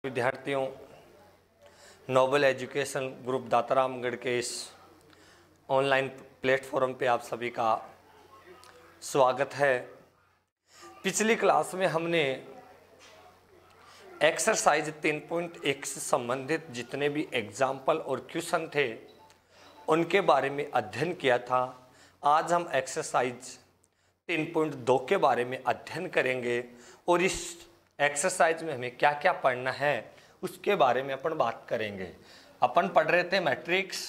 विद्यार्थियों, Nobel education group Dataramgarh के इस ऑनलाइन प्लेटफॉर्म पे आप सभी का स्वागत है। पिछली क्लास में हमने एक्सरसाइज 3.1 से संबंधित जितने भी एग्जाम्पल और क्वेश्चन थे उनके बारे में अध्ययन किया था। आज हम एक्सरसाइज 3.2 के बारे में अध्ययन करेंगे और इस एक्सरसाइज में हमें क्या क्या पढ़ना है उसके बारे में अपन बात करेंगे। अपन पढ़ रहे थे मैट्रिक्स,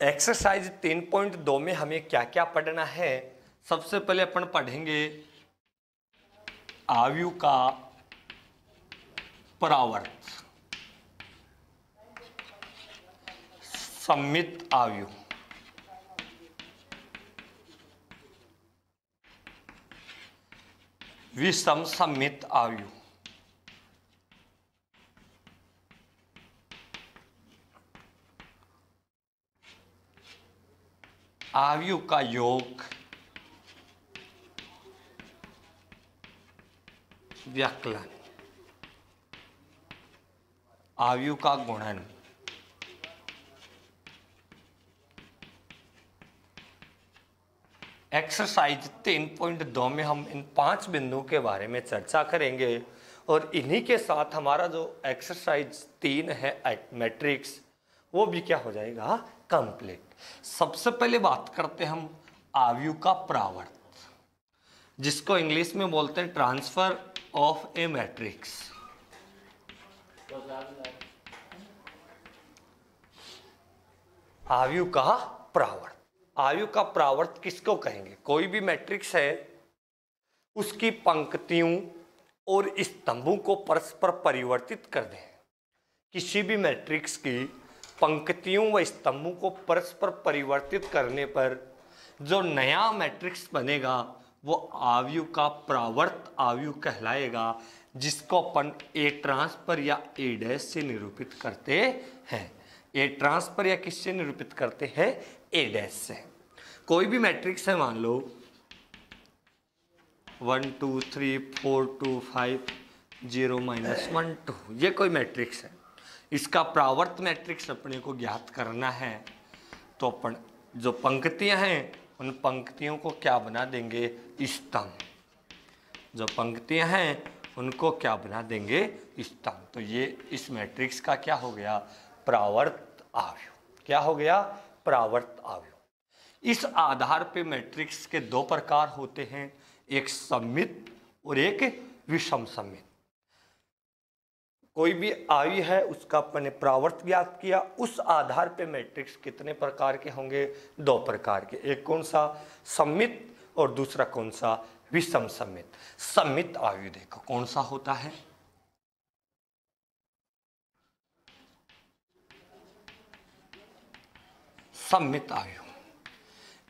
एक्सरसाइज 3.2 में हमें क्या क्या पढ़ना है। सबसे पहले अपन पढ़ेंगे आव्यूह का परावर्त, सममित आव्यूह, विषम सममित आव्यूह, आव्यूह का योग, व्यकलन, आव्यूह का गुणन, एक्सरसाइज 3.2 में हम इन 5 बिंदुओं के बारे में चर्चा करेंगे और इन्हीं के साथ हमारा जो एक्सरसाइज 3 है मैट्रिक्स वो भी क्या हो जाएगा, कंप्लीट। सबसे पहले बात करते हैं हम आव्यूह का परावर्त, जिसको इंग्लिश में बोलते हैं ट्रांसफर ऑफ ए मैट्रिक्स। आव्यूह का परावर्त, आव्यूह का परावर्त किसको कहेंगे? कोई भी मैट्रिक्स है उसकी पंक्तियों और स्तंभों को परस्पर परिवर्तित कर दें। किसी भी मैट्रिक्स की पंक्तियों व स्तंभों को परस्पर परिवर्तित करने पर जो नया मैट्रिक्स बनेगा वो आव्यूह का परावर्त आव्यूह कहलाएगा, जिसको अपन ए ट्रांसफर या ए डैश से निरूपित करते हैं। ए ट्रांसफर या किससे निरूपित करते हैं? ए डैश से। कोई भी मैट्रिक्स है, मान लो 1 2 3 4 2 5 0 -1 2, ये कोई मैट्रिक्स है। इसका परावर्त मैट्रिक्स अपने को ज्ञात करना है तो अपन जो पंक्तियां हैं उन पंक्तियों को क्या बना देंगे? स्तंभ। जो पंक्तियां हैं उनको क्या बना देंगे? स्तंभ। तो ये इस मैट्रिक्स का क्या हो गया? परावर्त आव्यूह। क्या हो गया? परावर्त आव्यूह। इस आधार पे मैट्रिक्स के 2 प्रकार होते हैं, एक सममित और एक विषम सममित। कोई भी आव्यूह है उसका अपने परावर्त ज्ञात किया, उस आधार पे मैट्रिक्स कितने प्रकार के होंगे? 2 प्रकार के। एक कौन सा? सममित, और दूसरा कौन सा? विषम सममित। सममित आव्यूह देखो कौन सा होता है? सममित आव्यूह।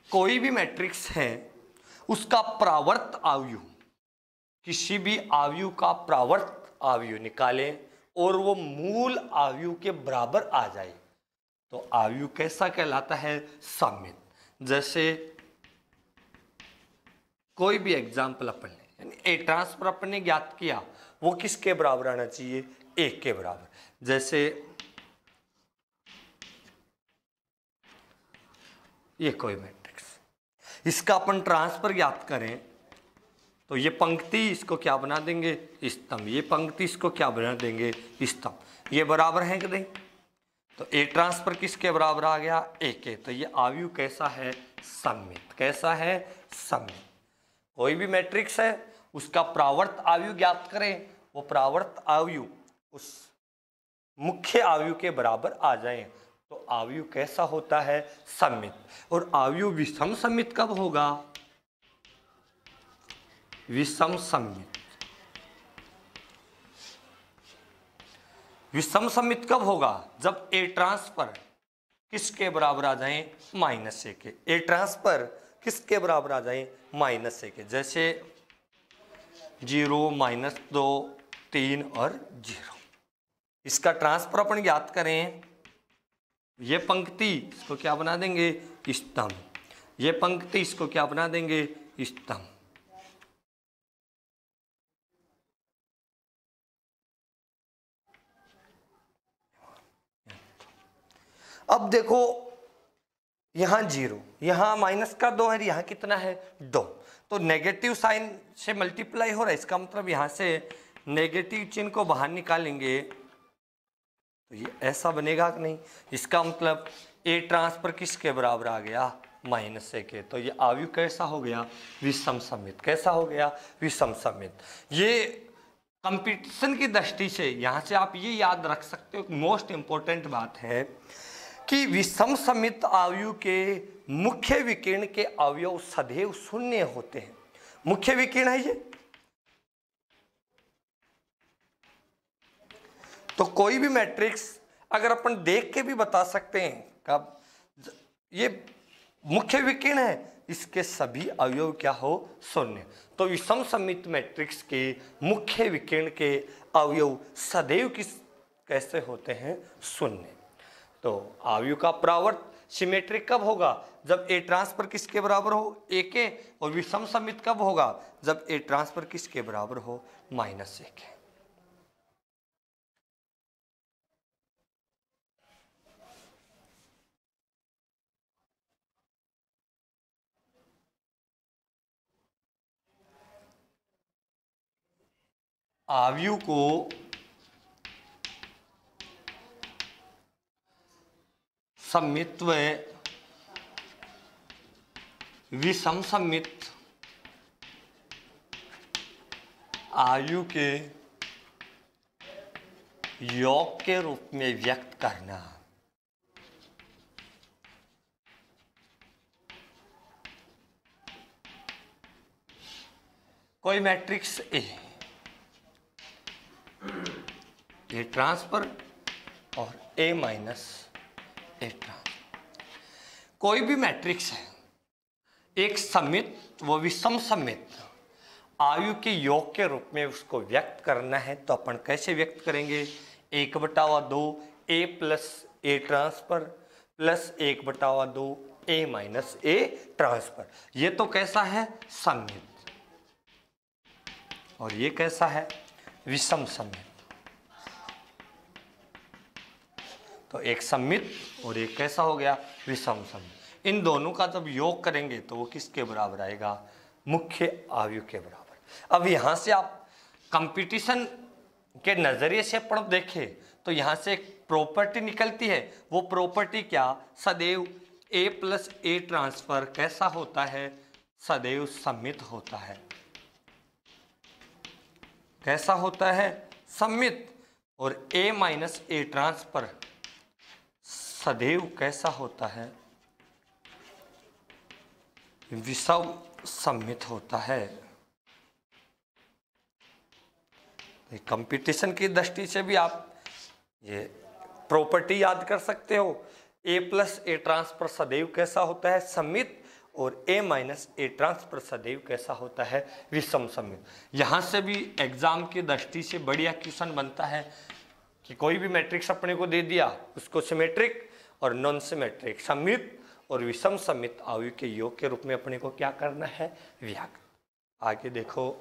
कोई भी मैट्रिक्स है उसका परावर्त आव्यूह, किसी भी आव्यूह का परावर्त आव्यूह निकालें और वो मूल आव्यूह के बराबर आ जाए तो आव्यूह कैसा कहलाता है? सममित। जैसे कोई भी एग्जाम्पल अपन ने, यानी ए ट्रांसफर अपन ने ज्ञात किया, वो किसके बराबर आना चाहिए? 1 के बराबर। जैसे ये कोई मैट्रिक्स, इसका अपन ट्रांसफर ज्ञात करें तो ये पंक्ति इसको क्या बना देंगे? स्तंभ। ये पंक्ति इसको क्या बना देंगे? स्तंभ। ये बराबर है कि नहीं? तो ए ट्रांसफर किसके बराबर आ गया? 1 के। तो ये आव्यूह कैसा है? सममित। कैसा है? सममित। कोई भी मैट्रिक्स है उसका परावर्त आव्यूह ज्ञात करें, वो परावर्त आव्यूह उस मुख्य आव्यूह के बराबर आ जाए तो आव्यूह कैसा होता है? सममित। और आव्यूह विषम सममित कब होगा? विषम सममित। विषम सममित कब होगा? जब ए ट्रांसफर किसके बराबर आ जाए? -1 के। ए ट्रांसफर किसके बराबर आ जाए? -1 के। जैसे 0 -2 3 और 0। इसका ट्रांसफर अपन ज्ञात करें, ये पंक्ति इसको क्या बना देंगे? स्तंभ। ये पंक्ति इसको क्या बना देंगे? स्तंभ। अब देखो यहां 0, यहां -2 है, यहां कितना है 2, तो नेगेटिव साइन से मल्टीप्लाई हो रहा है, इसका मतलब यहां से नेगेटिव चिन्ह को बाहर निकालेंगे तो ये ऐसा बनेगा कि नहीं। इसका मतलब ए ट्रांसफर किसके बराबर आ गया, -1 के। तो ये अवयव कैसा हो गया, विषम सममित। कैसा हो गया, विषम सममित। ये कंपटीशन की दृष्टि से यहाँ से आप ये याद रख सकते हो, मोस्ट इंपॉर्टेंट बात है कि विषम सममित अवयव के मुख्य विकर्ण के अवयव सदैव शून्य होते हैं। मुख्य विकर्ण है ये, तो कोई भी मैट्रिक्स अगर अपन देख के भी बता सकते हैं कब ये मुख्य विकर्ण है, इसके सभी अवयव क्या हो, शून्य। तो विषम सममित मैट्रिक्स के मुख्य विकर्ण के अवयव सदैव कैसे होते हैं, शून्य। तो अवयव का परावर्त सिमेट्रिक कब होगा, जब ए ट्रांसफर किसके बराबर हो, ए के। और विषम सममित कब होगा, जब ए ट्रांसफर किसके बराबर हो, -1 के। अवयव को सममित व विषम सममित अवयव के योग के रूप में व्यक्त करना। कोई मैट्रिक्स ए ट्रांसफर और ए माइनस ए ट्रांसफर, कोई भी मैट्रिक्स है, एक सममित व विषम सममित अवयव के योग के रूप में उसको व्यक्त करना है। तो अपन कैसे व्यक्त करेंगे, 1/2 ए प्लस ए ट्रांसफर प्लस 1/2 ए माइनस ए ट्रांसफर। ये तो कैसा है, सममित, और ये कैसा है, विषम सममित। तो एक सममित और एक कैसा हो गया, विषम सममित। इन दोनों का जब योग करेंगे तो वो किसके बराबर आएगा, मुख्य अवयव के बराबर। अब यहां से आप कंपटीशन के नजरिए से अपन देखें तो यहां से एक प्रॉपर्टी निकलती है। वो प्रॉपर्टी क्या, सदैव ए प्लस ए ट्रांसफर कैसा होता है, सदैव सममित होता है। कैसा होता है, सममित। और ए माइनस ए ट्रांसफर सदैव कैसा होता है, विषम सममित होता है। कंपटीशन की दृष्टि से भी आप ये प्रॉपर्टी याद कर सकते हो। ए प्लस ए ट्रांसफर सदैव कैसा होता है, सममित। और ए माइनस ए ट्रांसफर सदैव कैसा होता है, विषम सममित। यहाँ से भी एग्जाम की दृष्टि से बढ़िया क्वेश्चन बनता है कि कोई भी मैट्रिक्स अपने को दे दिया, उसको सिमेट्रिक और नॉन सिमेट्रिक, सममित और विषम सममित अवयव के योग के रूप में अपने को क्या करना है, व्यक्त। आगे देखो,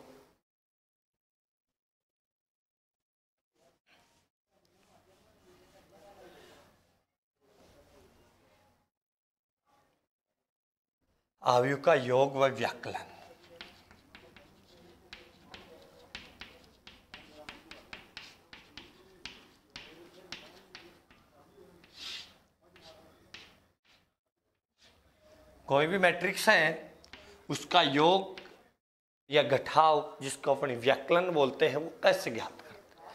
अवयव का योग व व्याकलन। कोई भी मैट्रिक्स है उसका योग या घटाव, जिसको अपन व्याकलन बोलते हैं, वो कैसे ज्ञात करते हैं।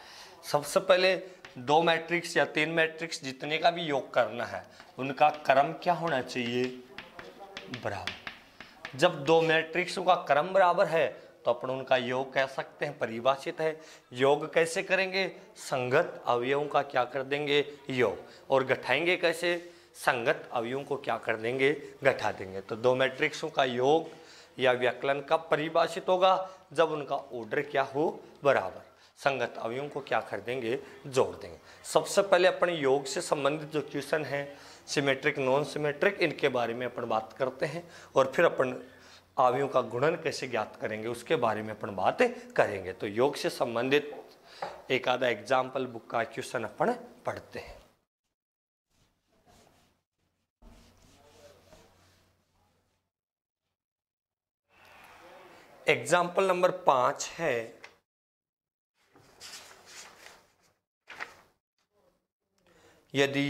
सबसे पहले 2 मैट्रिक्स या 3 मैट्रिक्स जितने का भी योग करना है, उनका क्रम क्या होना चाहिए, बराबर। जब 2 मैट्रिक्सों का क्रम बराबर है तो अपन उनका योग कह सकते हैं, परिभाषित है। योग कैसे करेंगे, संगत अवयवों का क्या कर देंगे, योग। और घटाएंगे कैसे, संगत अवयवों को क्या कर देंगे, घटा देंगे। तो 2 मैट्रिक्सों का योग या व्याकलन कब परिभाषित होगा, जब उनका ऑर्डर क्या हो, बराबर। संगत अवयवों को क्या कर देंगे, जोड़ देंगे। सबसे पहले अपन योग से संबंधित जो क्वेश्चन है, सिमेट्रिक नॉन सिमेट्रिक, इनके बारे में अपन बात करते हैं। और फिर अपन अवयवों का गुणन कैसे ज्ञात करेंगे उसके बारे में अपन बात करेंगे। तो योग से संबंधित एक आधा एग्जाम्पल बुक का क्वेश्चन अपन पढ़ते हैं। एग्जाम्पल नंबर 5 है, यदि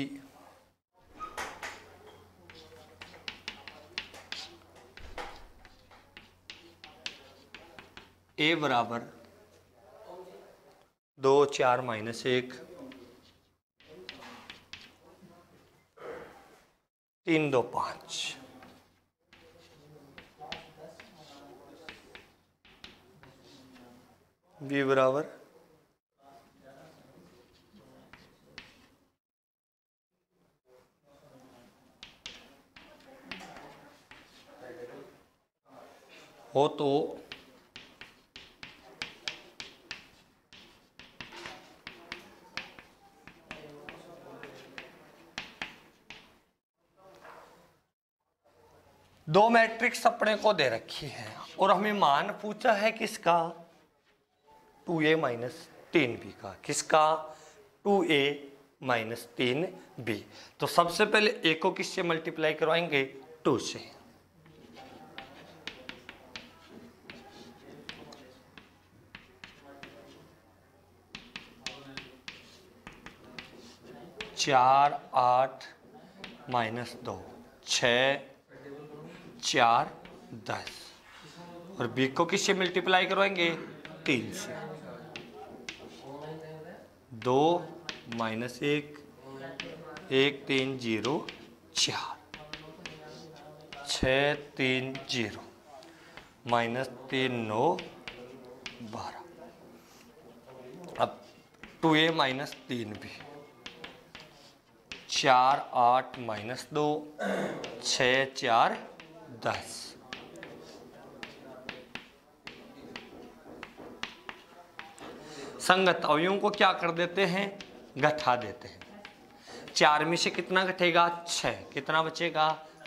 a बराबर 2 4 -1 3 2 5, b बराबर 2 तो दो मैट्रिक्स अपने को दे रखी है और हमें मान पूछा है किसका, 2a - 3b का। किसका, 2a - 3b। तो सबसे पहले a को किससे मल्टीप्लाई करवाएंगे, 2 से। चार 8 -2 6 4 10 और b को किससे मल्टीप्लाई करवाएंगे, 3 से। 2 -1 1 3 0 4 6 3 0 -3 9 12। अब 2a - 3b 4 8 -2 6 4 10। संगत अवयवों को क्या कर देते हैं, घटा देते हैं। 4 में से कितना घटेगा, 6, कितना बचेगा,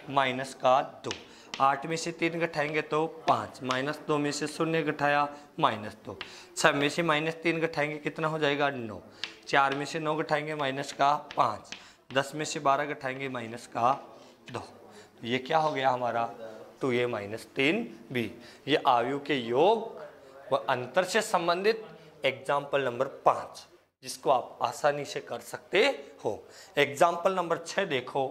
-2। 8 में से 3 घटाएंगे तो 5, -2 में से 0 घटाया -2। 6 में से -3 घटाएंगे कितना हो जाएगा, 9। 4 में से 9 घटाएंगे -5। 10 में से 12 घटाएंगे -2। ये क्या हो गया हमारा, 2a - 3b। ये अवयव के योग व अंतर से संबंधित एग्जाम्पल नंबर 5, जिसको आप आसानी से कर सकते हो। एग्जाम्पल नंबर 6 देखो,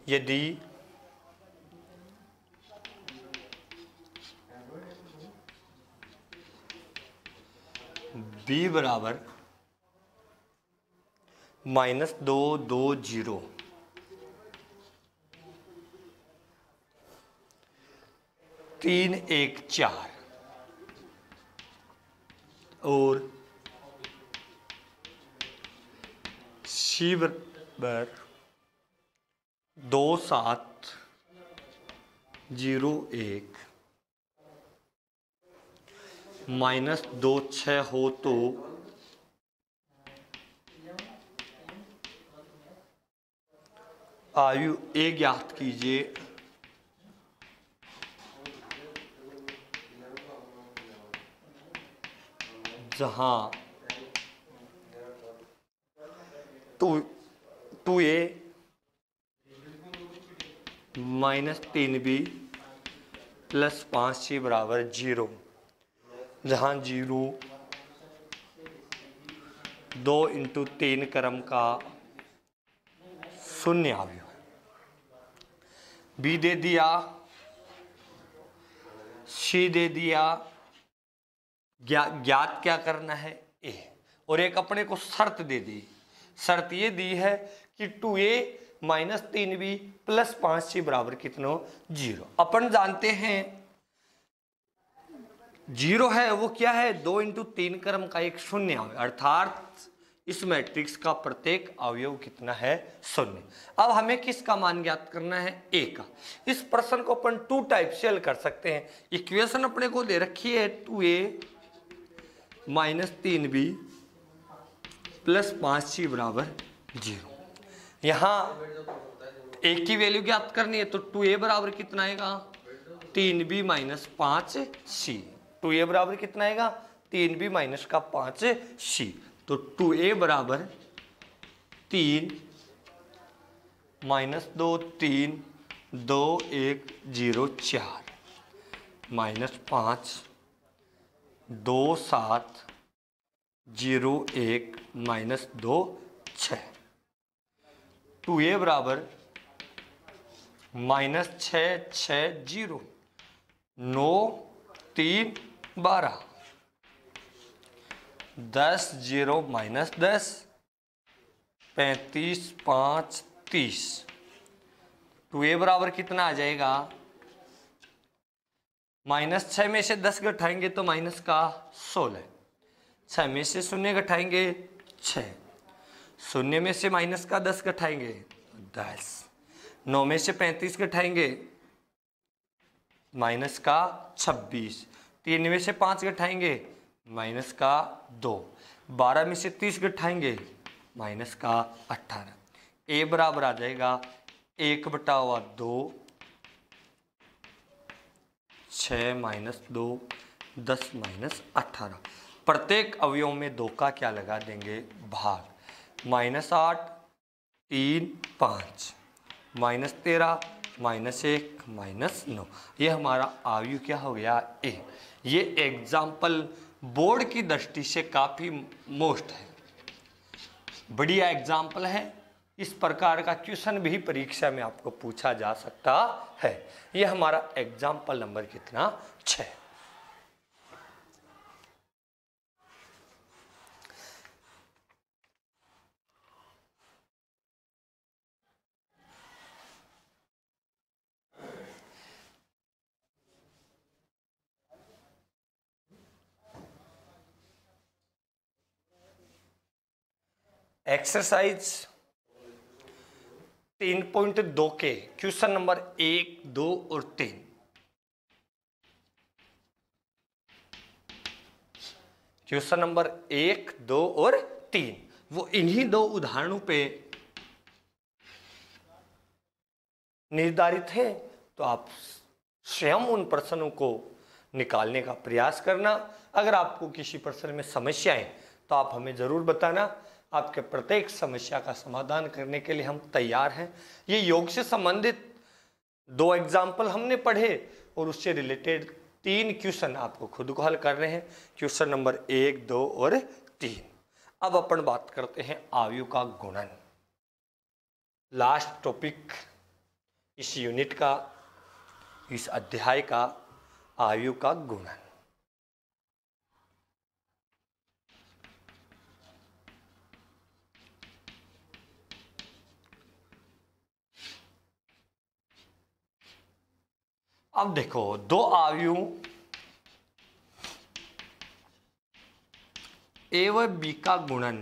यदि b बराबर -2 2 0 3 1 4 और c बराबर 2 7 0 1 -2 6 हो तो आयु a ज्ञात कीजिए। जहां 2a - 3b + 5c बराबर 0, जहां 0 2 × 3 क्रम का शून्य अवयव है। बी दे दिया, सी दे दिया, ज्ञात क्या करना है, ए। और एक अपने को शर्त दे दी, शर्त ये दी है कि 2a - 3b + 5c बराबर कितना, 0। अपन जानते हैं 0 है वो क्या है, 2 × 3 क्रम का एक शून्य है, अर्थात इस मैट्रिक्स का प्रत्येक अवयव कितना है? 0। अब हमें किसका मान ज्ञात करना है? ए का। इस प्रश्न को अपन 2 टाइप से हल कर सकते हैं। इक्वेशन अपने को दे रखी है 2a minus 3b plus 5c बराबर 0। यहाँ a की वैल्यू ज्ञात करनी है तो 2a बराबर कितना आएगा? 3b minus 5c। 2a बराबर कितना आएगा? 3b माइनस का 5c। तो 2a बराबर 3 माइनस 2 3 2 1 0 4 माइनस 5 2 7 0 1 माइनस 2 6। 2a बराबर माइनस 6 6 0 9 3 12 10 0 माइनस 10 35 5 30। 2a बराबर कितना आ जाएगा? माइनस 6 में से 10 घटाएंगे तो माइनस का 16। 6 में से 0 घटाएंगे 6। 0 में से माइनस का 10 घटाएंगे 10। 9 में से 35 घटाएंगे माइनस का 26। 3 में से 5 घटाएंगे माइनस का 2। 12 में से 30 घटाएंगे माइनस का 18। ए बराबर आ जाएगा 1/2 6 माइनस 2 10 माइनस 18। प्रत्येक अवयव में 2 का क्या लगा देंगे? भाग। Minus 8 3 5 minus 13 minus 1 minus 9। ये हमारा अवयव क्या हो गया? ए। ये एग्जाम्पल बोर्ड की दृष्टि से काफी मोस्ट है, बढ़िया एग्जाम्पल है। इस प्रकार का क्वेश्चन भी परीक्षा में आपको पूछा जा सकता है। ये हमारा एग्जाम्पल नंबर कितना? 6। एक्सरसाइज 3.2 के क्वेश्चन नंबर 1 2 और 3। क्वेश्चन नंबर 1 2 और 3 वो इन्हीं 2 उदाहरणों पे निर्धारित है। तो आप स्वयं उन प्रश्नों को निकालने का प्रयास करना। अगर आपको किसी प्रश्न में समस्या है तो आप हमें जरूर बताना। आपके प्रत्येक समस्या का समाधान करने के लिए हम तैयार हैं। ये योग से संबंधित 2 एग्जाम्पल हमने पढ़े और उससे रिलेटेड 3 क्वेश्चन आपको खुद को हल करने हैं। क्वेश्चन नंबर 1 2 और 3। अब अपन बात करते हैं अवयव का गुणन। लास्ट टॉपिक इस यूनिट का, इस अध्याय का, अवयव का गुणन। अब देखो 2 अवयव ए व बी का गुणन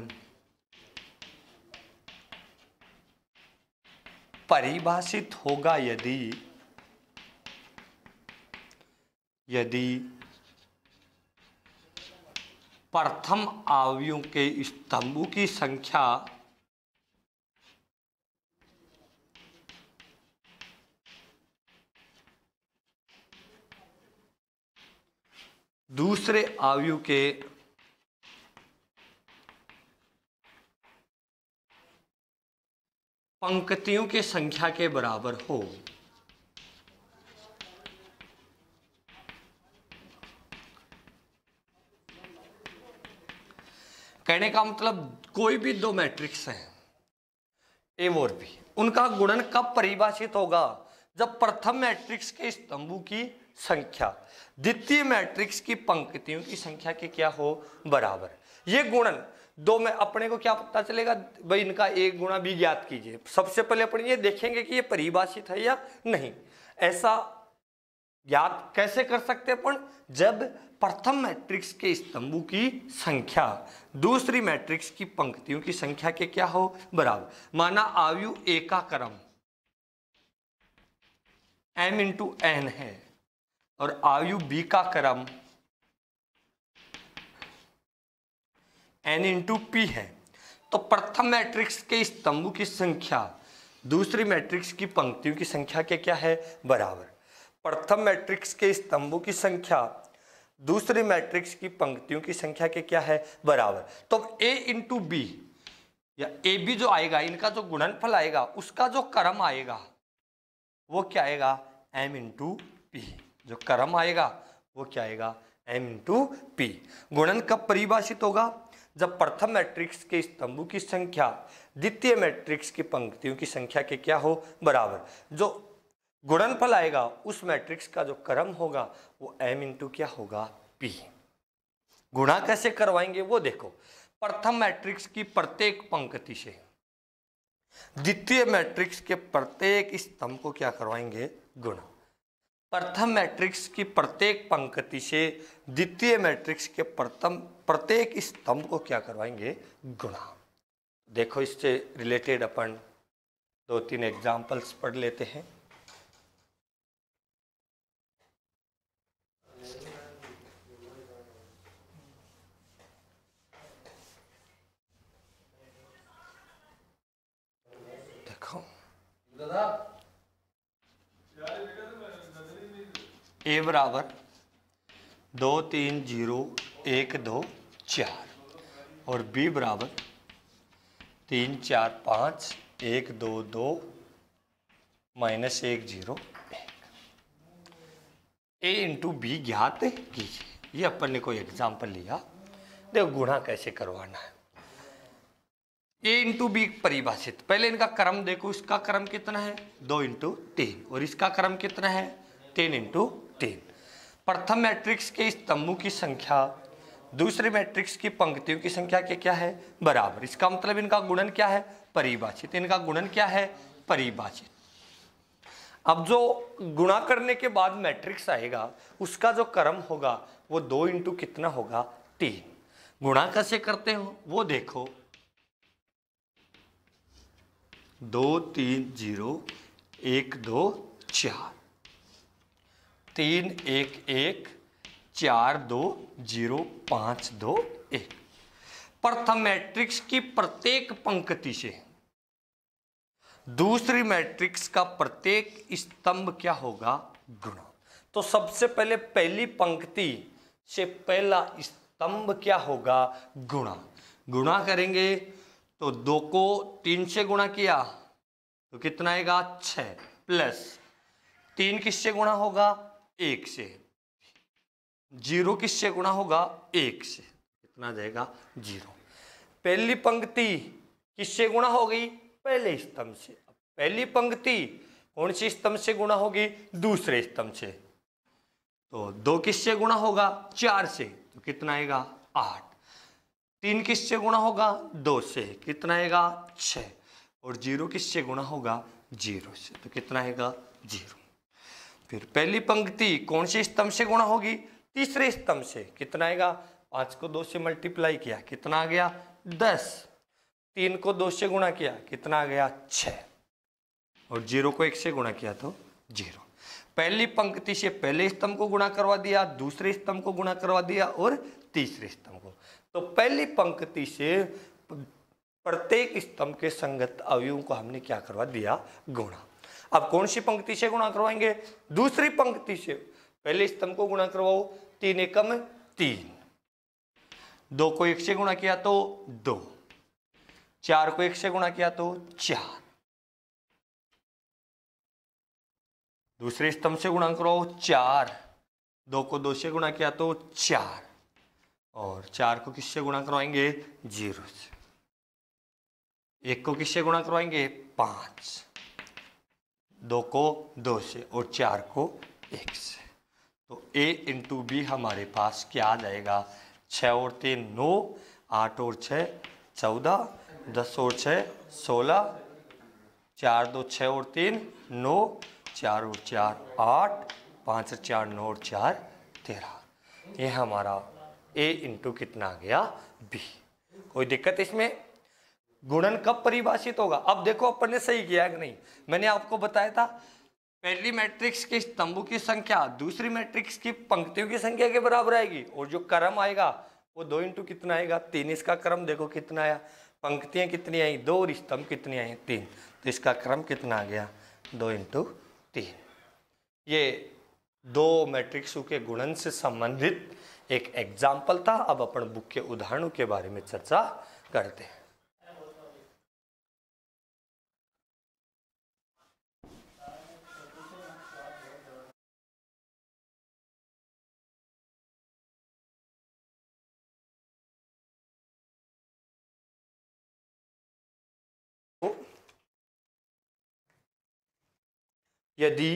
परिभाषित होगा यदि प्रथम अवयव के स्तंभों की संख्या दूसरे अवयव के पंक्तियों की संख्या के बराबर हो। कहने का मतलब कोई भी 2 मैट्रिक्स हैं ए और बी, उनका गुणन कब परिभाषित होगा? जब प्रथम मैट्रिक्स के स्तंभों की संख्या द्वितीय मैट्रिक्स की पंक्तियों की संख्या के क्या हो? बराबर। ये गुणन 2 में अपने को क्या पता चलेगा? भाई इनका एक गुणा भी ज्ञात कीजिए। सबसे पहले अपन ये देखेंगे कि ये परिभाषित है या नहीं। ऐसा ज्ञात कैसे कर सकते हैं अपन? जब प्रथम मैट्रिक्स के स्तंभों की संख्या दूसरी मैट्रिक्स की पंक्तियों की संख्या के क्या हो बराबर। माना आयु ए का क्रम m इंटू एन है और आयु बी का क्रम n इंटू पी है, तो प्रथम मैट्रिक्स के स्तंभों की संख्या दूसरी मैट्रिक्स की पंक्तियों की संख्या के क्या है बराबर। प्रथम मैट्रिक्स के स्तंभों की संख्या दूसरी मैट्रिक्स की पंक्तियों की संख्या के क्या है बराबर। तो a इंटू बी या ए बी जो आएगा, इनका जो गुणनफल आएगा उसका जो क्रम आएगा वो क्या आएगा m इंटू पी। जो क्रम आएगा वो क्या आएगा m इंटू पी। गुणन कब परिभाषित होगा? जब प्रथम मैट्रिक्स के स्तंभों की संख्या द्वितीय मैट्रिक्स की पंक्तियों की संख्या के क्या हो बराबर। जो गुणनफल आएगा उस मैट्रिक्स का जो क्रम होगा वो m इंटू क्या होगा p। गुणा कैसे करवाएंगे वो देखो। प्रथम मैट्रिक्स की प्रत्येक पंक्ति से द्वितीय मैट्रिक्स के प्रत्येक स्तंभ को क्या करवाएंगे गुणा। प्रथम मैट्रिक्स की प्रत्येक पंक्ति से द्वितीय मैट्रिक्स के प्रत्येक स्तंभ को क्या करवाएंगे गुणा। देखो इससे रिलेटेड अपन 2-3 एग्जाम्पल्स पढ़ लेते हैं। देखो ए बराबर 2 3 0 1 2 4 और बी बराबर 3 4 5 1 2 2 -1 0 1। ए इंटू बी ज्ञात कीजिए। ये अपन ने कोई एग्जाम्पल लिया। देखो गुणा कैसे करवाना है। ए इंटू बी परिभाषित, पहले इनका क्रम देखो। इसका क्रम कितना है 2 इंटू 3 और इसका क्रम कितना है 3 इंटू 3। प्रथम मैट्रिक्स के स्तंभों की संख्या दूसरी मैट्रिक्स की पंक्तियों की संख्या के क्या है बराबर। इसका मतलब इनका गुणन क्या है परिभाषित। इनका गुणन क्या है परिभाषित। अब जो गुणा करने के बाद मैट्रिक्स आएगा उसका जो क्रम होगा वो 2 इंटू कितना होगा 3। गुणा कैसे करते हो वो देखो। 2 3 0 1 2 4 3 1 1 4 2 0 5 2 1। प्रथम मैट्रिक्स की प्रत्येक पंक्ति से दूसरी मैट्रिक्स का प्रत्येक स्तंभ क्या होगा गुणा। तो सबसे पहले पहली पंक्ति से पहला स्तंभ क्या होगा गुणा। गुणा करेंगे तो 2 को 3 से गुणा किया तो कितना आएगा 6 प्लस 3 किससे गुणा होगा 1 से, 0 किससे गुणा होगा 1 से, कितना जाएगा 0। पहली पंक्ति किससे गुणा हो गई पहले स्तंभ से। पहली पंक्ति कौन सी स्तंभ से गुणा होगी दूसरे स्तंभ से। तो 2 किससे गुणा होगा 4 से, तो कितना आएगा 8। 3 किससे गुणा होगा 2 से, कितना आएगा 6 और 0 किससे गुणा होगा 0 से, तो कितना आएगा 0। फिर पहली पंक्ति कौन से स्तंभ से गुणा होगी तीसरे स्तंभ से, कितना आएगा 5 को 2 से मल्टीप्लाई किया कितना आ गया 10। 3 को 2 से गुणा किया कितना आ गया 6 और 0 को 1 से गुणा किया तो 0। पहली पंक्ति से पहले स्तंभ को गुणा करवा दिया, दूसरे स्तंभ को गुणा करवा दिया और तीसरे स्तंभ को। तो पहली पंक्ति से प्रत्येक स्तंभ के संगत अवयवों को हमने क्या करवा दिया गुणा। अब कौन सी पंक्ति से गुणा करवाएंगे दूसरी पंक्ति से। पहले स्तंभ को गुणा करवाओ 3 एकम 3, 2 को 1 से गुणा किया तो 2, 4 को 1 से गुणा किया तो 4। दूसरे स्तंभ से गुणा करो 4, 2 को 2 से गुणा किया तो 4 और 4 को किससे गुणा करवाएंगे 0 से। 1 को किससे गुणा करवाएंगे 5, 2 को 2 से और 4 को 1 से। तो a इंटू बी हमारे पास क्या आ जाएगा 6 और 3 9, 8 और 6 14, 10 और 6 16, 4 2 6 और 3 9, 4 और 4 8, 5 और 4 9 और 4 13। ये हमारा a इंटू कितना आ गया b। कोई दिक्कत इसमें? गुणन कब परिभाषित होगा? अब देखो अपन ने सही किया है कि नहीं। मैंने आपको बताया था पहली मैट्रिक्स के स्तंभों की संख्या दूसरी मैट्रिक्स की पंक्तियों की संख्या के बराबर आएगी, और जो क्रम आएगा वो 2 इंटू कितना आएगा 3। इसका क्रम देखो कितना आया, पंक्तियां कितनी आई 2 और स्तंभ कितनी आई 3, तो इसका क्रम कितना आ गया 2 इंटू 3। ये 2 मैट्रिक्सों के गुणन से संबंधित एक एग्जाम्पल था। अब अपन बुक के उदाहरणों के बारे में चर्चा करते हैं। यदि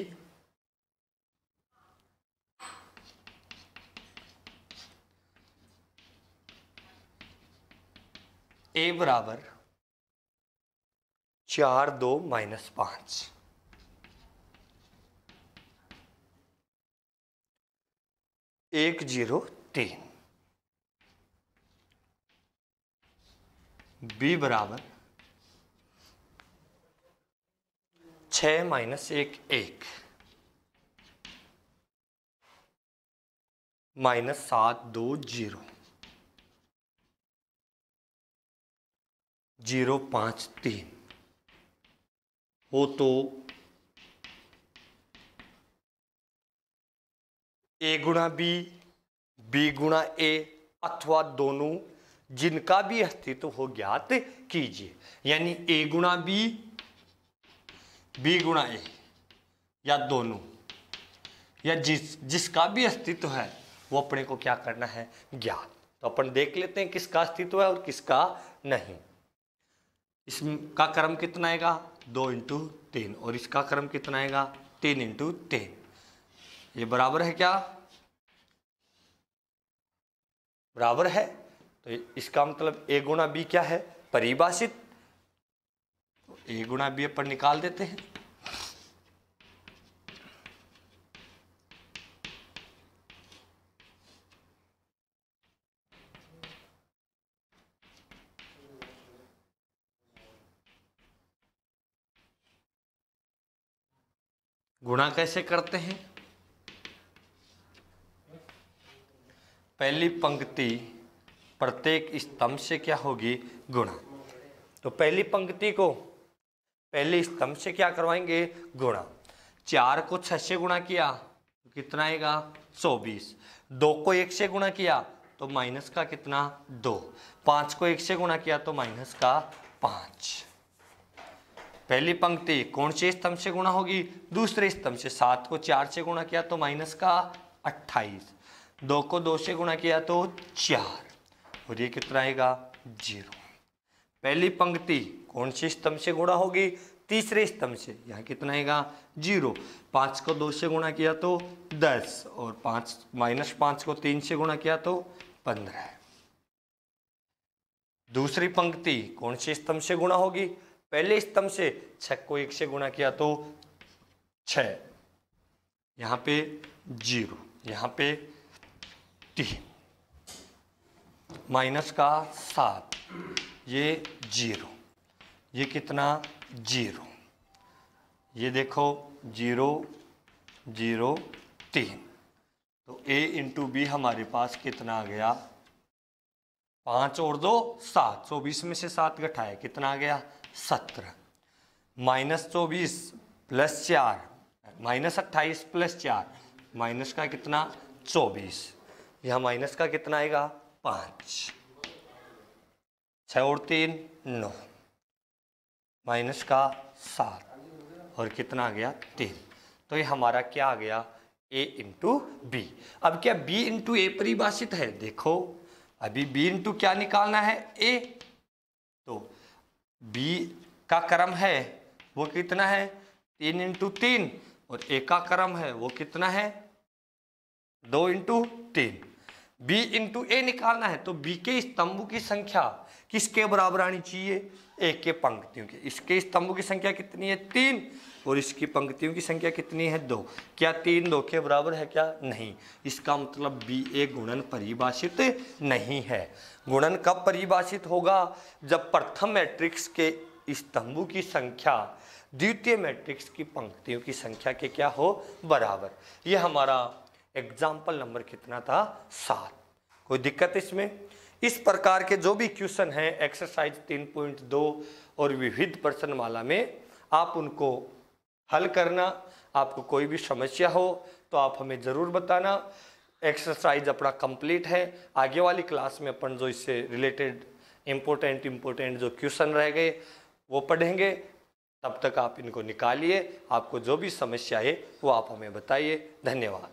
a बराबर 4 2 -5, एक 0 3, b बराबर 6 -1 1, -7 2 0, 0 5 3 हो तो a गुणा b गुणा a अथवा दोनों जिनका भी अस्तित्व हो ज्ञात कीजिए। यानी a गुणा b गुणा a या दोनों या जिसका भी अस्तित्व है वो अपने को क्या करना है ज्ञात। तो अपन देख लेते हैं किसका अस्तित्व है और किसका नहीं। इसका क्रम कितना आएगा 2 इंटू 3 और इसका क्रम कितना आएगा 3 इंटू 3। ये बराबर है क्या? बराबर है। तो इसका मतलब a गुणा b क्या है परिभाषित, तो a गुणा b अपन निकाल देते हैं। गुणा कैसे करते हैं? पहली पंक्ति प्रत्येक स्तंभ से क्या होगी गुणा। तो पहली पंक्ति को पहले स्तंभ से क्या करवाएंगे गुणा। 4 को 6 से गुणा किया तो कितना आएगा 24। 2 को 1 से गुणा किया तो माइनस का कितना 2। 5 को 1 से गुणा किया तो माइनस का 5। पहली पंक्ति कौन से स्तंभ से गुणा होगी दूसरे स्तंभ से। 7 को 4 से गुणा किया तो माइनस का 28। 2 को 2 से गुणा किया तो 4 और ये कितना आएगा 0। पहली पंक्ति कौन से स्तंभ से गुणा होगी तीसरे स्तंभ से। यहाँ कितना आएगा 0। 5 को 2 से गुणा किया तो 10 और -5 को 3 से गुणा किया तो 15। दूसरी पंक्ति कौन से स्तंभ से गुणा होगी पहले स्तंभ से। 6 को 1 से गुणा किया तो 6, यहाँ पे 0, यहाँ पे 3, माइनस का 7, ये 0, ये कितना 0, ये देखो 0 0 3। तो a इंटू बी हमारे पास कितना आ गया 5 और 2 7। 24 में से 7 घटाए कितना आ गया 17। -24 प्लस 4 -28 प्लस 4 माइनस का कितना 24। यहाँ माइनस का कितना आएगा 5। 6 और 3 9 माइनस का 7 और कितना आ गया 3। तो ये हमारा क्या आ गया a इंटू बी। अब क्या b इंटू ए परिभाषित है? देखो अभी b इंटू क्या निकालना है a। तो b का क्रम है वो कितना है 3 इंटू 3 और a का क्रम है वो कितना है 2 इंटू 3। बी इंटू ए निकालना है तो बी के स्तंभों की संख्या किसके बराबर आनी चाहिए, ए के पंक्तियों के। इसके स्तंभों की संख्या कितनी है 3 और इसकी पंक्तियों की संख्या कितनी है 2। क्या 3 2 के बराबर है क्या, नहीं। इसका मतलब बी ए गुणन परिभाषित नहीं है। गुणन कब परिभाषित होगा, जब प्रथम मैट्रिक्स के स्तंभों की संख्या द्वितीय मैट्रिक्स की पंक्तियों की संख्या के क्या हो, बराबर। ये हमारा एग्जाम्पल नंबर कितना था 7। कोई दिक्कत इसमें। इस प्रकार के जो भी क्वेश्चन हैं एक्सरसाइज 3.2 और विविध प्रश्नमाला में, आप उनको हल करना। आपको कोई भी समस्या हो तो आप हमें ज़रूर बताना। एक्सरसाइज अपना कंप्लीट है। आगे वाली क्लास में अपन जो इससे रिलेटेड इम्पोर्टेंट जो क्वेश्चन रह गए वो पढ़ेंगे। तब तक आप इनको निकालिए। आपको जो भी समस्या है वो आप हमें बताइए। धन्यवाद।